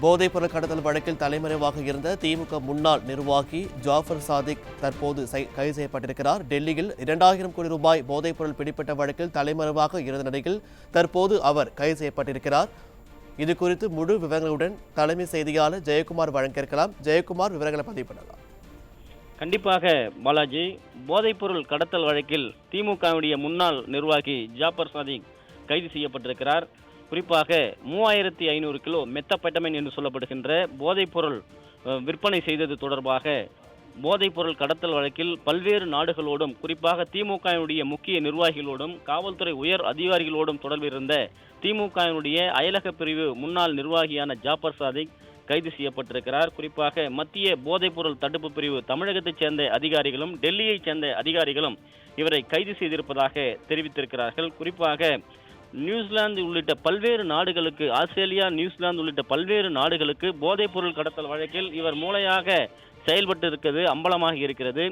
போதைப்பொருள் கடத்தல் வழக்கில் தலைமறைவாக இருந்த திமுக முன்னாள் நிர்வாகி ஜாஃபர் சாதிக் தற்போது கைது செய்யப்பட்டிருக்கிறார். டெல்லியில் 2000 கோடி ரூபாய் போதைப்பொருள் பிடிப்பட்ட வழக்கில் தலைமறைவாக இருந்த நிலையில் தற்போது அவர் கைது செய்யப்பட்டிருக்கிறார். இது குறித்து முழு விவரங்களுடன் தலைமை செய்தியாளர் ஜெயக்குமார் வழங்க இருக்கலாம். ஜெயக்குமார், விவரங்களை பதிவு பண்ணலாம். கண்டிப்பாக பாலாஜி, போதைப்பொருள் கடத்தல் வழக்கில் திமுகவுடைய முன்னாள் நிர்வாகி ஜாஃபர் சாதிக் கைது செய்யப்பட்டிருக்கிறார். குறிப்பாக 3500 கிலோ மெத்தபெட்டமைன் என்று சொல்லப்படுகின்ற போதைப்பொருள் விற்பனை செய்தது தொடர்பாக போதைப்பொருள் கடத்தல் வழக்கில் பல்வேறு நாடுகளோடும், குறிப்பாக திமுகவினுடைய முக்கிய நிர்வாகிகளோடும் காவல்துறை உயர் அதிகாரிகளோடும் தொடர்பில் இருந்த திமுகவினுடைய அயலக பிரிவு முன்னாள் நிர்வாகியான ஜாஃபர் சாதிக் கைது செய்யப்பட்டிருக்கிறார். குறிப்பாக மத்திய போதைப்பொருள் தடுப்பு பிரிவு தமிழகத்தைச் சேர்ந்த அதிகாரிகளும் டெல்லியைச் சேர்ந்த அதிகாரிகளும் இவரை கைது செய்திருப்பதாக தெரிவித்திருக்கிறார்கள். குறிப்பாக நியூசிலாந்து உள்ளிட்ட பல்வேறு நாடுகளுக்கு, ஆஸ்திரேலியா, நியூசிலாந்து உள்ளிட்ட பல்வேறு நாடுகளுக்கு போதைப்பொருள் கடத்தல் வழக்கில் இவர் மூளையாக செயல்பட்டு இருக்கிறது அம்பலமாக இருக்கிறது.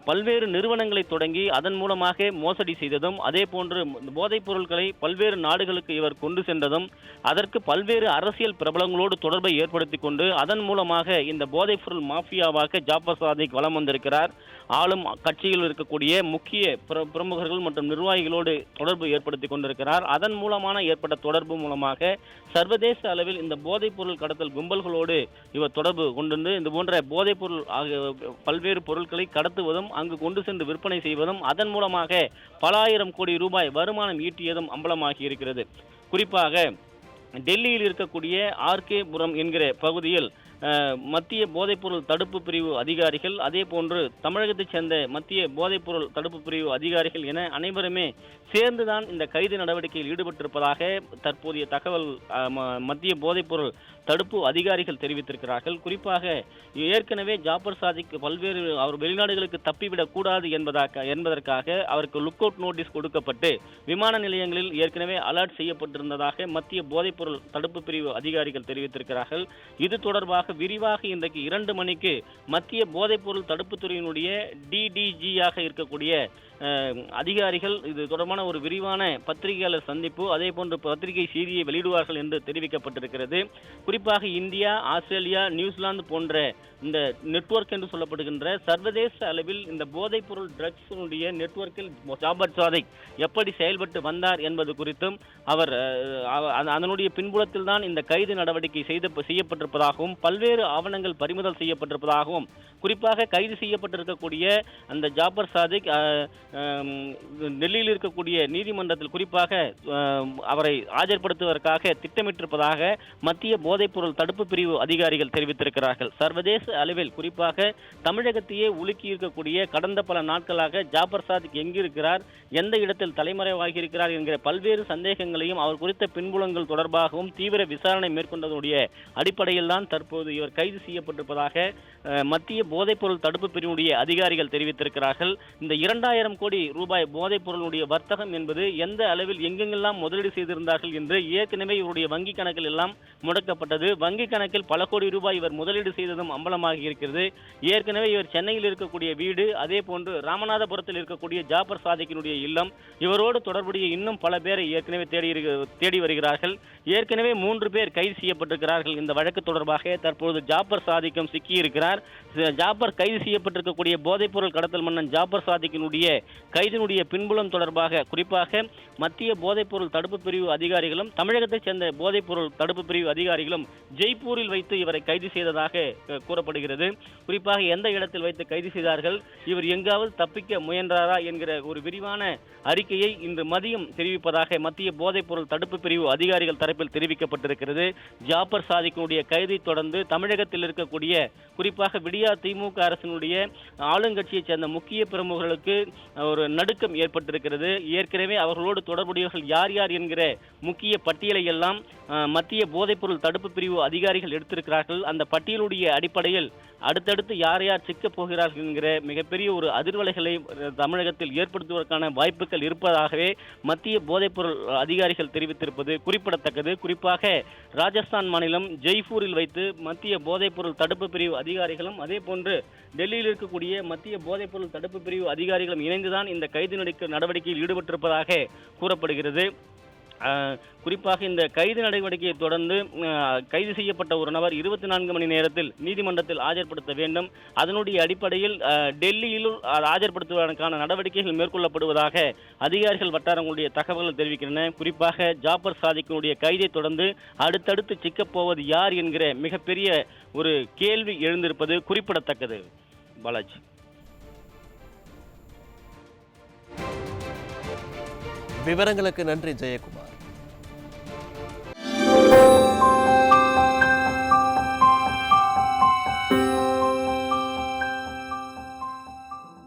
பல்வேறு நிறுவனங்களை தொடங்கி அதன் மூலமாக மோசடி செய்ததும், அதே போன்று போதைப் பொருட்களை பல்வேறு நாடுகளுக்கு இவர் கொண்டு சென்றதும், அதற்கு பல்வேறு அரசியல் பிரபலங்களோடு தொடர்பை ஏற்படுத்தி கொண்டு அதன் மூலமாக இந்த போதைப் பொருள் மாஃபியாவாக ஜாஃபர் சாதிக் வலம் வந்திருக்கிறார். ஆளும் கட்சியில் இருக்கக்கூடிய முக்கிய பிரமுகர்கள் மற்றும் நிர்வாகிகளோடு தொடர்பு ஏற்படுத்தி கொண்டிருக்கிறார். அதன் மூலமான ஏற்பட்ட தொடர்பு மூலமாக சர்வதேச அளவில் இந்த போதைப் பொருள் கடத்தல் கும்பல்களோடு இவர் தொடர்பு கொண்டு இந்த போன்ற போதைப் பொருள் பல்வேறு பொருட்களை கடத்துவதும், அங்கு கொண்டு சென்று விற்பனை செய்வதும், அதன் மூலமாக பல ஆயிரம் கோடி ரூபாய் வருமானம் ஈட்டியதும் அம்பலமாகி இருக்கிறது. குறிப்பாக டெல்லியில் இருக்கக்கூடிய ஆர்கே புரம் என்கிற பகுதியில் மத்திய போதைப்பொருள் தடுப்பு பிரிவு அதிகாரிகள், அதே போன்று தமிழகத்தைச் சேர்ந்த மத்திய போதைப்பொருள் தடுப்பு பிரிவு அதிகாரிகள் என அனைவருமே சேர்ந்துதான் இந்த கைது நடவடிக்கையில் ஈடுபட்டிருப்பதாக தற்போதைய தகவல் மத்திய போதைப்பொருள் தடுப்பு அதிகாரிகள் தெரிவித்திருக்கிறார்கள். குறிப்பாக ஏற்கனவே ஜாஃபர் சாதிக் பல்வேறு அவர் வெளிநாடுகளுக்கு தப்பிவிடக் கூடாது என்பதற்காக அவருக்கு லுக் அவுட் நோட்டீஸ் கொடுக்கப்பட்டு விமான நிலையங்களில் ஏற்கனவே அலர்ட் செய்யப்பட்டிருந்ததாக மத்திய போதைப்பொருள் தடுப்பு பிரிவு அதிகாரிகள் தெரிவித்திருக்கிறார்கள். இது தொடர்பாக விரிவாக இன்றைக்கு 2 மணிக்கு மத்திய போதைப்பொருள் தடுப்புத்துறையினுடைய டிடிஜியாக இருக்கக்கூடிய அதிகாரிகள் இது தொடர்பான ஒரு விரிவான பத்திரிகையாளர் சந்திப்பு, அதே போன்று பத்திரிகை செய்தியை வெளியிடுவார்கள் என்று தெரிவிக்கப்பட்டிருக்கிறது. குறிப்பாக இந்தியா, ஆஸ்திரேலியா, நியூசிலாந்து போன்ற இந்த நெட்வொர்க் என்று சொல்லப்படுகின்ற சர்வதேச அளவில் இந்த போதைப் பொருள் ட்ரக்ஸினுடைய நெட்வொர்க்கில் ஜாஃபர் சாதிக் எப்படி செயல்பட்டு வந்தார் என்பது குறித்தும் அவர் அதனுடைய பின்புலத்தில் தான் இந்த கைது நடவடிக்கை செய்யப்பட்டிருப்பதாகவும், பல்வேறு ஆவணங்கள் பறிமுதல் செய்யப்பட்டிருப்பதாகவும், குறிப்பாக கைது செய்யப்பட்டிருக்கக்கூடிய அந்த ஜாஃபர் சாதிக் டெல்லியில் இருக்கக்கூடிய நீதிமன்றத்தில் குறிப்பாக அவரை ஆஜர்படுத்துவதற்காக திட்டமிட்டிருப்பதாக மத்திய போதைப்பொருள் தடுப்பு பிரிவு அதிகாரிகள் தெரிவித்திருக்கிறார்கள். சர்வதேச அளவில் குறிப்பாக தமிழகத்தையே உலுக்கி இருக்கக்கூடிய கடந்த பல நாட்களாக ஜாஃபர் சாதிக் எங்கிருக்கிறார், எந்த இடத்தில் தலைமறைவாகி இருக்கிறார் என்கிற பல்வேறு சந்தேகங்களையும் அவர் குறித்த பின்புலங்கள் தொடர்பாகவும் தீவிர விசாரணை மேற்கொண்டதனுடைய அடிப்படையில் தான் தற்போது இவர் கைது செய்யப்பட்டிருப்பதாக மத்திய போதைப்பொருள் தடுப்பு பிரிவுடைய அதிகாரிகள் தெரிவித்திருக்கிறார்கள். இந்த 2000 கோடி ரூபாய் போதைப் பொருளுடைய வர்த்தகம் என்பது எந்த அளவில் எங்கெங்கெல்லாம் முதலீடு செய்திருந்தார்கள் என்று ஏற்கனவே இவருடைய வங்கி கணக்கில் எல்லாம் முடக்கப்பட்டது. வங்கி கணக்கில் பல கோடி ரூபாய் இவர் முதலீடு செய்ததும் அம்பலமாகி இருக்கிறது. ஏற்கனவே இவர் சென்னையில் இருக்கக்கூடிய வீடு, அதே போன்று ராமநாதபுரத்தில் இருக்கக்கூடிய ஜாஃபர் சாதிக்கினுடைய இல்லம், இவரோடு தொடர்புடைய இன்னும் பல பேரை ஏற்கனவே தேடி வருகிறார்கள். ஏற்கனவே 3 பேர் கைது செய்யப்பட்டிருக்கிறார்கள். இந்த வழக்கு தொடர்பாக தற்போது ஜாஃபர் சாதிக்கும் சிக்கியிருக்கிறார். ஜாஃபர் கைது செய்யப்பட்டிருக்கக்கூடிய போதைப்பொருள் கடத்தல் மன்னன் ஜாஃபர் சாதிக்கினுடைய கைதினுடைய பின்புலம் தொடர்பாக குறிப்பாக மத்திய போதைப்பொருள் தடுப்பு பிரிவு அதிகாரிகளும் தமிழகத்தைச் சேர்ந்த போதைப்பொருள் தடுப்பு பிரிவு அதிகாரிகளும் ஜெய்ப்பூரில் வைத்து இவரை கைது செய்ததாக கூறப்படுகிறது. குறிப்பாக எந்த இடத்தில் வைத்து கைது செய்தார்கள், இவர் எங்காவது தப்பிக்க முயன்றாரா என்கிற ஒரு விரிவான அறிக்கையை இன்று மதியம் தெரிவிப்பதாக மத்திய போதைப்பொருள் தடுப்பு பிரிவு அதிகாரிகள் தரப்பில் தெரிவிக்கப்பட்டிருக்கிறது. ஜாஃபர் சாதிக்கினுடைய கைதை தொடர்ந்து தமிழகத்தில் இருக்கக்கூடிய குறிப்பாக விடியா திமுக அரசினுடைய ஆளுங்கட்சியைச் சேர்ந்த முக்கிய பிரமுகர்களுக்கு ஒரு நடுக்கம் ஏற்பட்டிருக்கிறது. ஏற்கனவே அவர்களோடு தொடர்புடையவர்கள் யார் யார் என்கிற முக்கிய பட்டியலை எல்லாம் மத்திய போதைப்பொருள் தடுப்பு பிரிவு அதிகாரிகள் எடுத்திருக்கிறார்கள். அந்த பட்டியலுடைய அடிப்படையில் அடுத்தடுத்து யார் யார் சிக்கப் போகிறார்கள் என்கிற மிகப்பெரிய ஒரு அதிர்வலைகளை தமிழகத்தில் ஏற்படுத்துவதற்கான வாய்ப்புகள் இருப்பதாகவே மத்திய போதைப்பொருள் அதிகாரிகள் தெரிவித்திருப்பது குறிப்பிடத்தக்கது. குறிப்பாக ராஜஸ்தான் மாநிலம் ஜெய்ப்பூரில் வைத்து மத்திய போதைப்பொருள் தடுப்பு பிரிவு அதிகாரிகளும், அதே போன்று டெல்லியில் இருக்கக்கூடிய மத்திய போதைப்பொருள் தடுப்பு பிரிவு அதிகாரிகளும் இணைந்துதான் இந்த கைது நடவடிக்கையில் ஈடுபட்டிருப்பதாக கூறப்படுகிறது. குறிப்பாக இந்த கைது நடவடிக்கையை தொடர்ந்து கைது செய்யப்பட்ட ஒரு நபர் 24 மணி நேரத்தில் நீதிமன்றத்தில் ஆஜர்படுத்த வேண்டும். அதனுடைய அடிப்படையில் டெல்லியில் ஆஜர்படுத்துவதற்கான நடவடிக்கைகள் மேற்கொள்ளப்படுவதாக அதிகாரிகள் வட்டாரங்களுடைய தகவல்கள் தெரிவிக்கின்றன. குறிப்பாக ஜாபர் சாதிக்கினுடைய கைதை தொடர்ந்து அடுத்தடுத்து சிக்கப்போவது யார் என்கிற மிகப்பெரிய ஒரு கேள்வி எழுந்திருப்பது குறிப்பிடத்தக்கது. பாலாஜி, விவரங்களுக்கு நன்றி ஜெயக்குமார்.